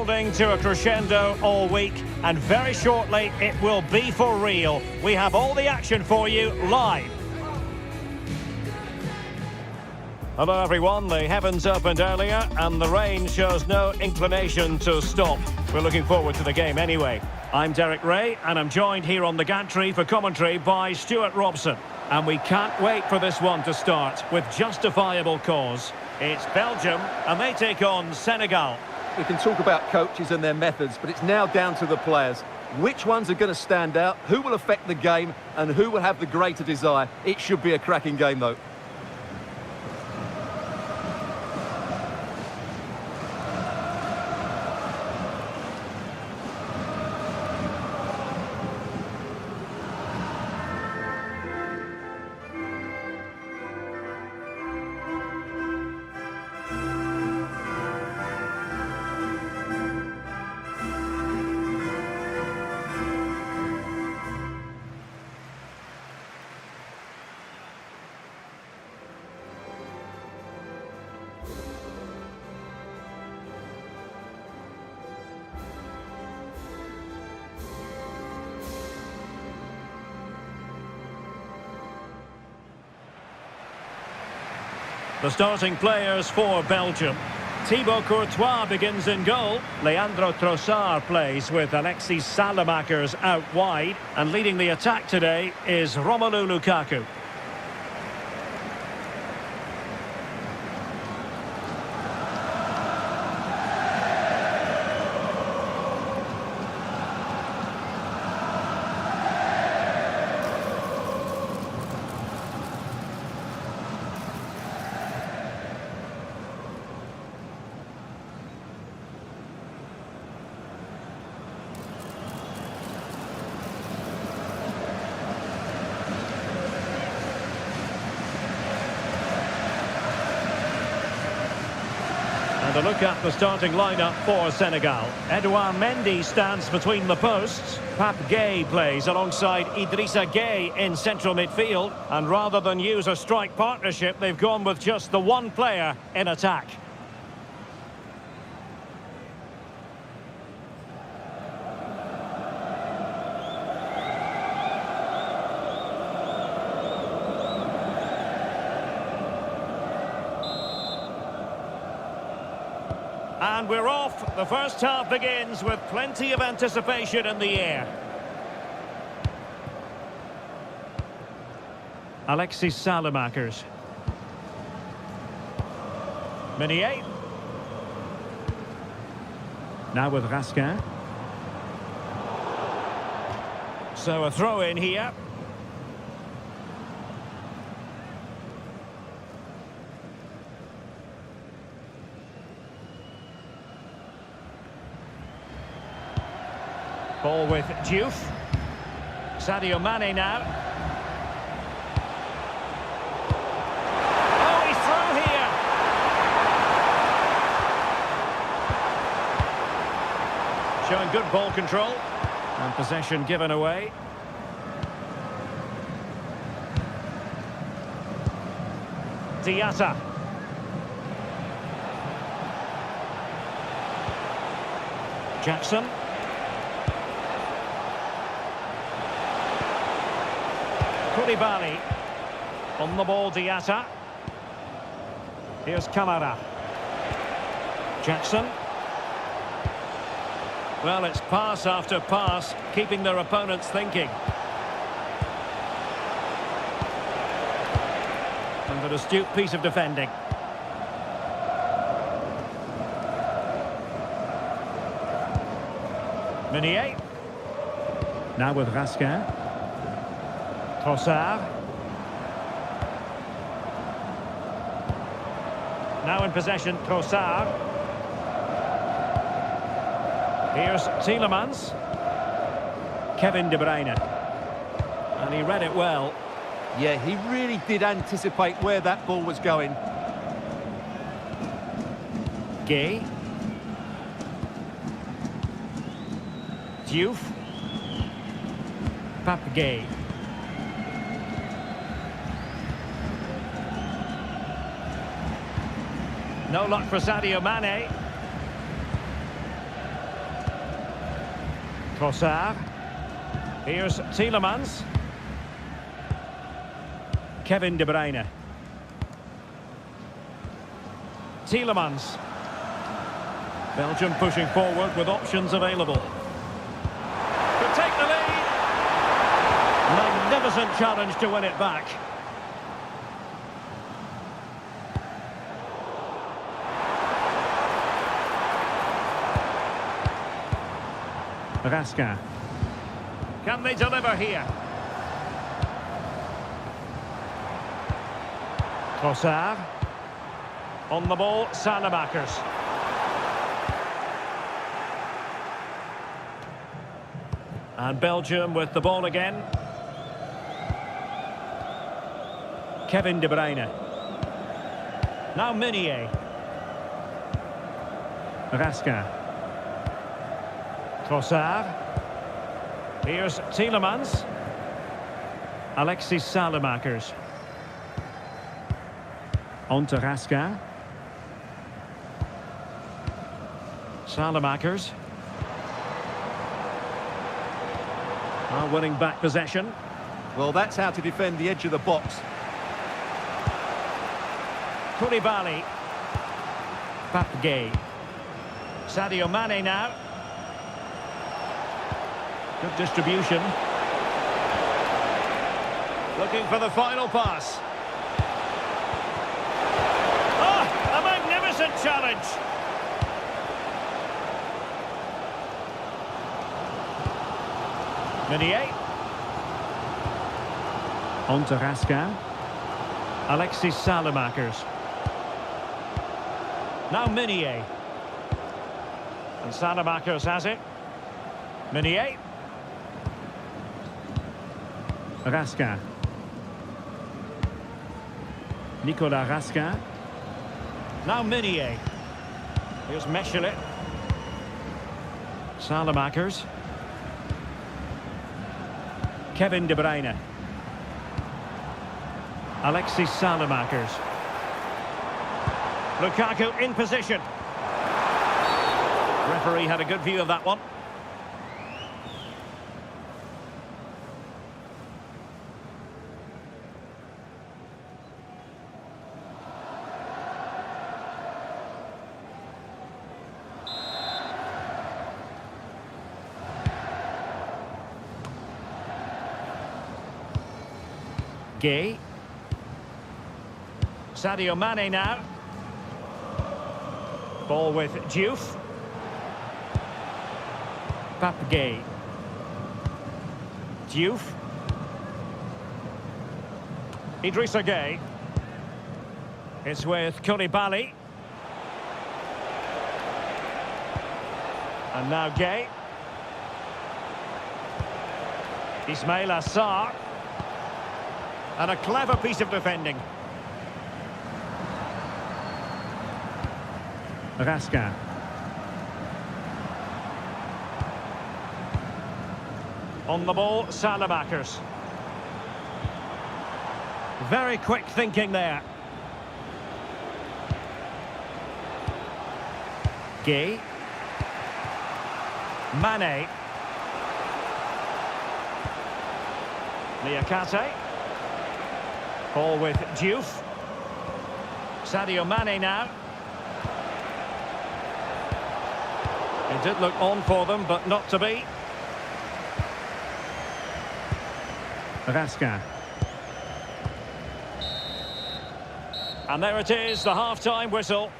building to a crescendo all week, and very shortly it will be for real. We have all the action for you live. Hello everyone, the heavens opened earlier and the rain shows no inclination to stop. We're looking forward to the game anyway. I'm Derek Ray and I'm joined here on the gantry for commentary by Stuart Robson. And we can't wait for this one to start with justifiable cause. It's Belgium and they take on Senegal. We can talk about coaches and their methods, but it's now down to the players. Which ones are going to stand out, who will affect the game and who will have the greater desire? It should be a cracking game though. The starting players for Belgium. Thibaut Courtois begins in goal. Leandro Trossard plays with Alexis Saelemaekers out wide. And leading the attack today is Romelu Lukaku. And a look at the starting lineup for Senegal. Edouard Mendy stands between the posts. Pape Gueye plays alongside Idrissa Gueye in central midfield. And rather than use a strike partnership, they've gone with just the one player in attack. And we're off. The first half begins with plenty of anticipation in the air. Alexis Saelemaekers. Meunier. Now with Raskin. So a throw in here. Ball with Diouf. Sadio Mane now. Oh, he's through here. Showing good ball control. And possession given away. Diatta. Jackson. Koulibaly. On the ball, Diatta. Here's Kamara. Jackson. Well, it's pass after pass, keeping their opponents thinking. And an astute piece of defending. Meunier. Now with Raskin. Trossard. Now in possession, Trossard. Here's Tielemans. Kevin De Bruyne. And he read it well. Yeah, he really did anticipate where that ball was going. Gueye. Diouf. Pape Gueye. No luck for Sadio Mane. Trossard. Here's Tielemans. Kevin De Bruyne. Tielemans. Belgium pushing forward with options available. Could take the lead. Magnificent challenge to win it back. Raskin. Can they deliver here? Trossard. On the ball, Salamakers. And Belgium with the ball again. Kevin De Bruyne. Now Meunier. Raskin. Trossard. Here's Tielemans. Alexis Salamakers. On to Raskin. Salamakers. Winning back possession. Well, that's how to defend the edge of the box. Koulibaly. Pape. Sadio Mane now. Good distribution. Looking for the final pass. Oh, a magnificent challenge. Meunier. On to Raskin. Alexis Salamakers. Now Meunier. And Salamakers has it. Meunier. Raskin. Nicolas Raskin. Now Meunier. Here's Meschelet. Salamakers. Kevin De Bruyne. Alexis Salamakers. Lukaku in position. Referee had a good view of that one. Gay. Sadio Mane now. Ball with Diouf. Pape. Diouf. Idrissa Gay. It's with Koulibaly. And now Gay. Ismail Assar. And a clever piece of defending. Raskin. On the ball, Salamakers. Very quick thinking there. Gay. Mane. Niakate. Ball with Diouf. Sadio Mane now. It did look on for them, but not to be. Raskin. And there it is, the half-time whistle.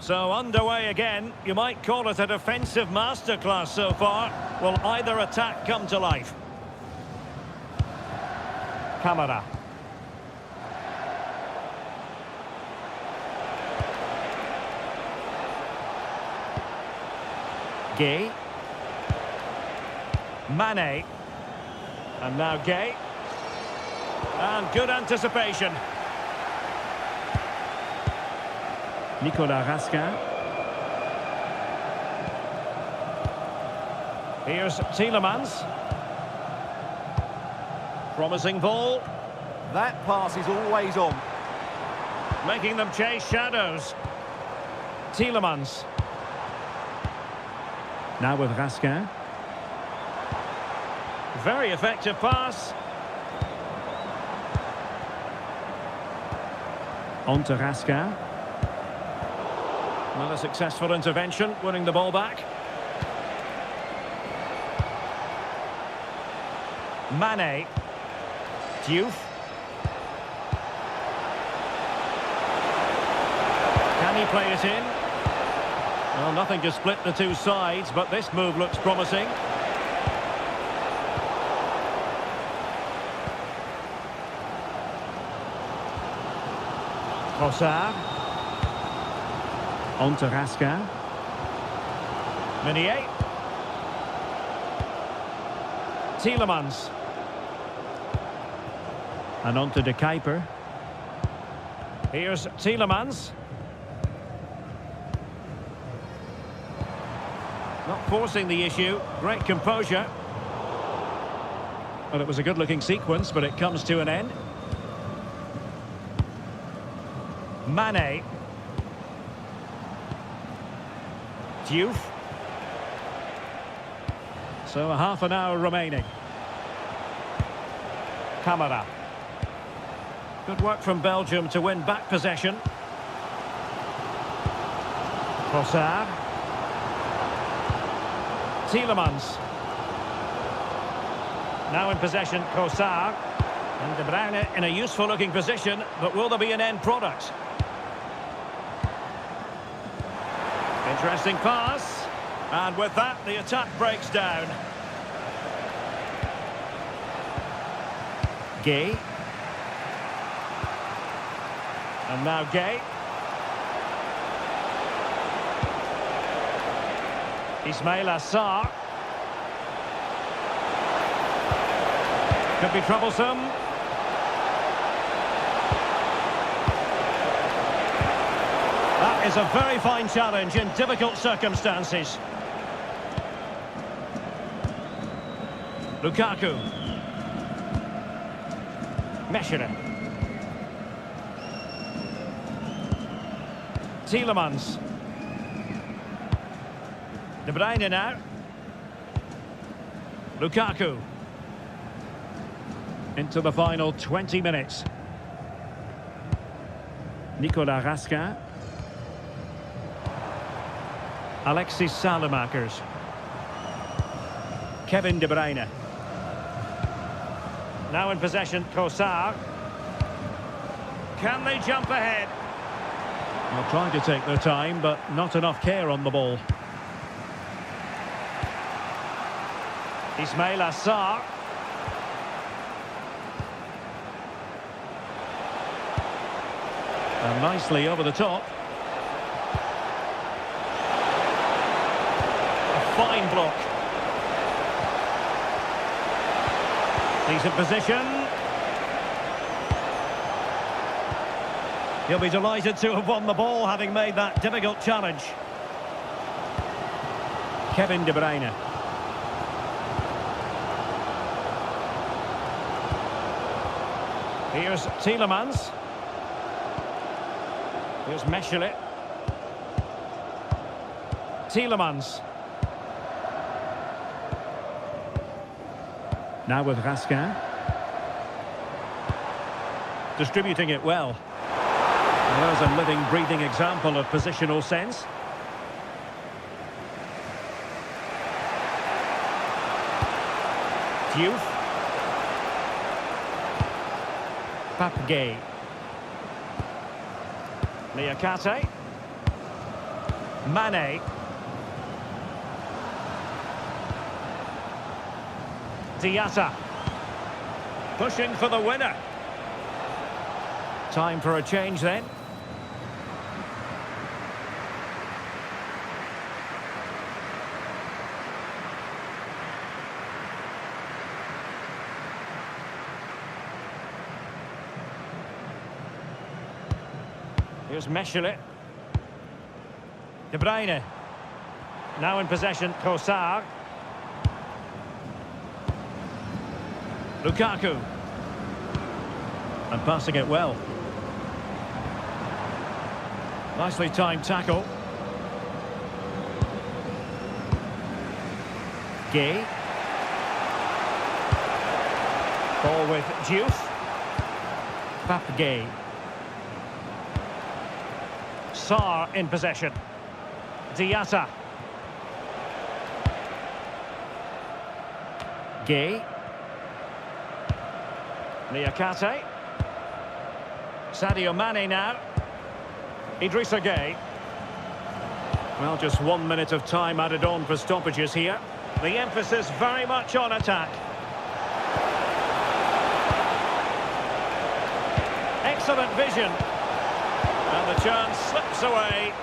So underway again. You might call it a defensive masterclass so far. Will either attack come to life? Camara. Gay. Mane. And now Gay. And good anticipation. Nicolas Raskin. Here's Tielemans. Promising ball. That pass is always on. Making them chase shadows. Tielemans. Now with Raskin. Very effective pass. On to Raskin. Another successful intervention, winning the ball back. Mane. Diouf. Can he play it in? Well, nothing to split the two sides, but this move looks promising. Trossard. On to Raskin. Meunier. Tielemans. And on to De Kuiper. Here's Tielemans. Not forcing the issue. Great composure. Well, it was a good-looking sequence, but it comes to an end. Mane. Diouf. So a half an hour remaining. Camara. Good work from Belgium to win back possession. Trossard. Tielemans. Now in possession, Trossard. And De Bruyne in a useful looking position, but will there be an end product? Interesting pass. And with that, the attack breaks down. Gay. And now Gay. Ismail Assar. Could be troublesome. That is a very fine challenge in difficult circumstances. Lukaku. Meshire. Tielemans. De Bruyne now. Lukaku. Into the final 20 minutes. Nicolas Raskin. Alexis Salemakers. Kevin De Bruyne. Now in possession, Trossard. Can they jump ahead? Well, trying to take their time, but not enough care on the ball. Ismail Assar. And nicely over the top. A fine block. Decent position. He'll be delighted to have won the ball, having made that difficult challenge. Kevin De Bruyne. Here's Tielemans. Here's Meshire. Tielemans. Now with Raskin. Distributing it well. Well, there's a living, breathing example of positional sense. Diouf. Pape Gay. Niakate. Mane. Diatta. Pushing for the winner. Time for a change then. Here's Mechelen. De Bruyne. Now in possession, Trossard. Lukaku. And passing it well. Nicely timed tackle. Gay. Ball with Diouf. Pape Gay. Sarr in possession. Diatta. Gay. Niakate. Sadio Mane now. Idrissa Gay. Well, just 1 minute of time added on for stoppages here. The emphasis very much on attack. Excellent vision. And the chance slips away.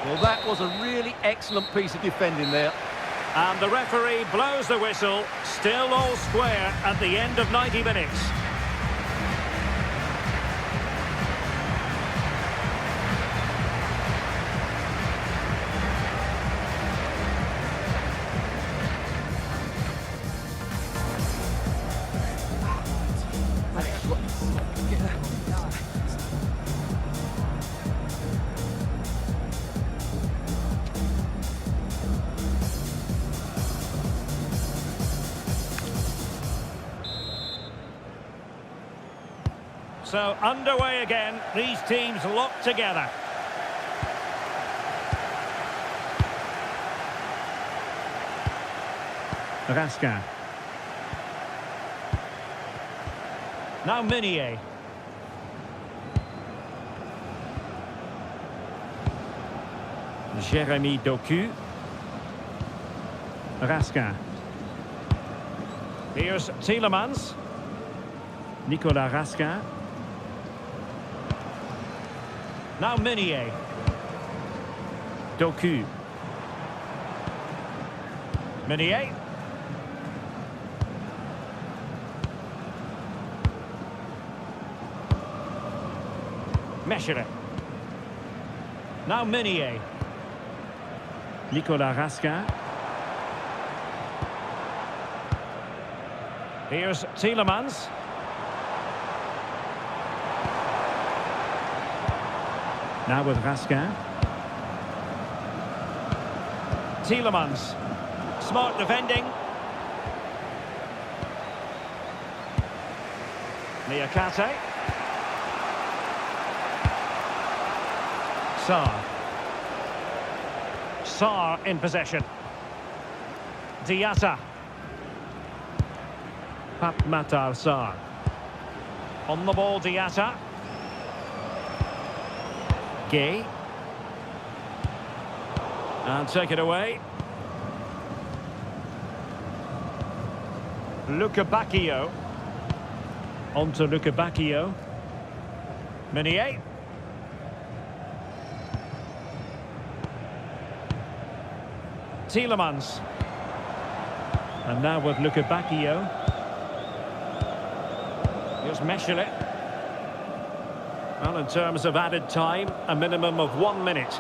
Well, that was a really excellent piece of defending there. And the referee blows the whistle. Still all square at the end of 90 minutes. So underway again, these teams locked together. Raskin. Now Meunier. Jérémy Doku. Raskin. Here's Tielemans. Nicolas Raskin. Now Meunier. Doku. Meunier. Mechelen. Now Meunier. Nicolas Raskin. Here's Tielemans. Now with Raskin. Tielemans. Smart defending. Niakate. Sarr. Sarr in possession. Diatta. Pape Matar Sarr. On the ball, Diatta. Gay. And take it away. Luca Bacchio. On to Luca Bacchio. Meunier. Tielemans. And now with Luca Bacchio. Here's Mechelen. Well, in terms of added time, a minimum of 1 minute.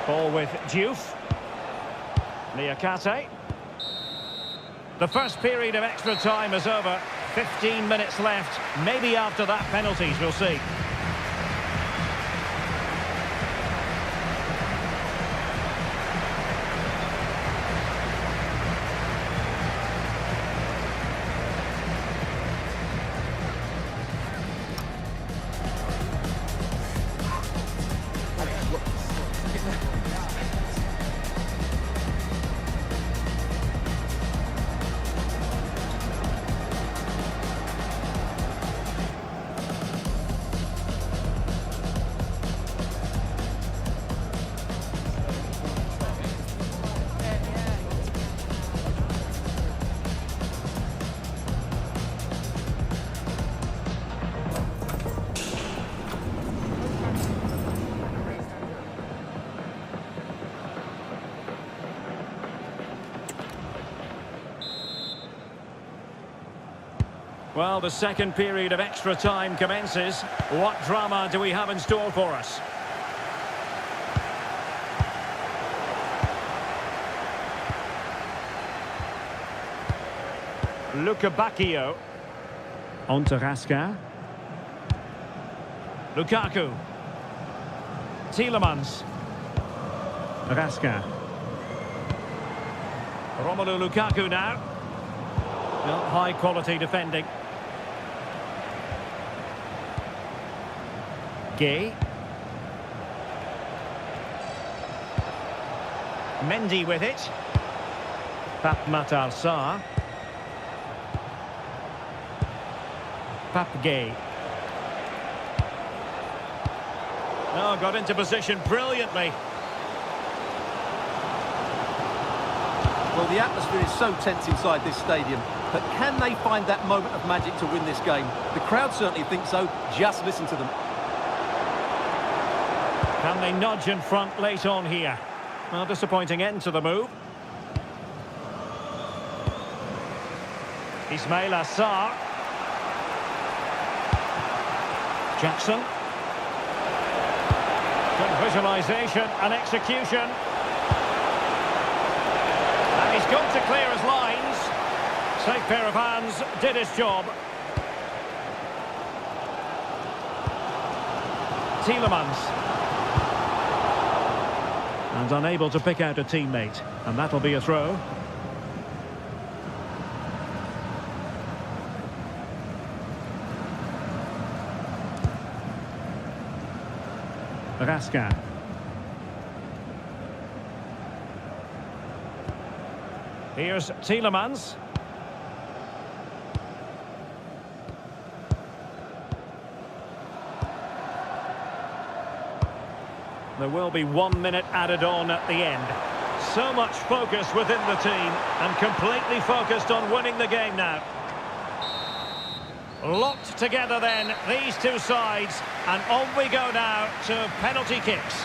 Ball with Diouf. Niakate. The first period of extra time is over. 15 minutes left. Maybe after that, penalties, we'll see. Well, the second period of extra time commences. What drama do we have in store for us? Luca Bacchio. On to Raska. Lukaku. Tielemans. Raska. Romelu Lukaku now. Well, high quality defending. Gay. Mendy with it. Pape Matar Sarr. Pape Gay. Oh, got into position brilliantly. Well, the atmosphere is so tense inside this stadium, but can they find that moment of magic to win this game? The crowd certainly think so. Just listen to them. Can they nudge in front late on here? Well, disappointing end to the move. Ismaila Sarr. Jackson. Good visualisation and execution. And he's got to clear his lines. Safe pair of hands, did his job. Tielemans. And unable to pick out a teammate. And that'll be a throw. Raska. Here's Tielemans. There will be 1 minute added on at the end. So much focus within the team and completely focused on winning the game now. Locked together then, these two sides, and on we go now to penalty kicks.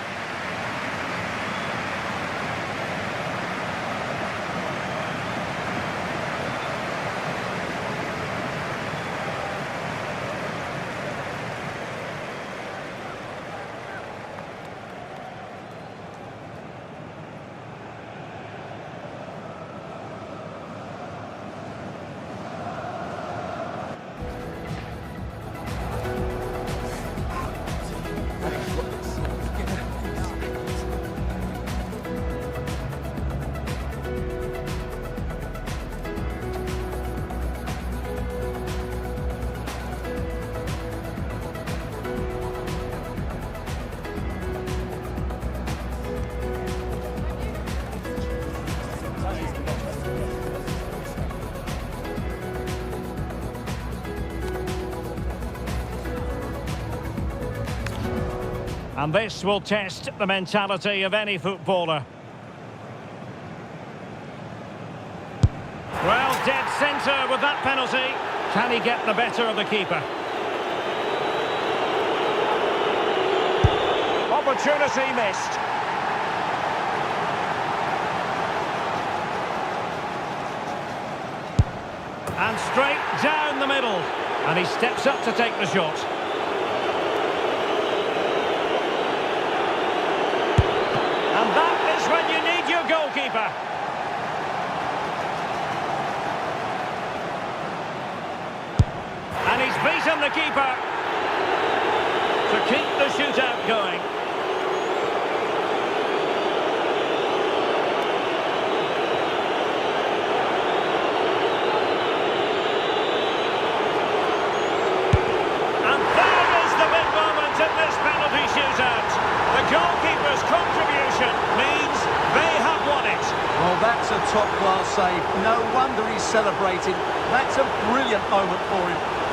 And this will test the mentality of any footballer. Well, dead centre with that penalty. Can he get the better of the keeper? Opportunity missed. And straight down the middle. And he steps up to take the shot. And that is when you need your goalkeeper. And he's beaten the keeper to keep the shootout going. And there is the big moment in this penalty shootout. The goalkeeper's contribution means they have won it. Well, that's a top-class save. No wonder he's celebrating. That's a brilliant moment for him.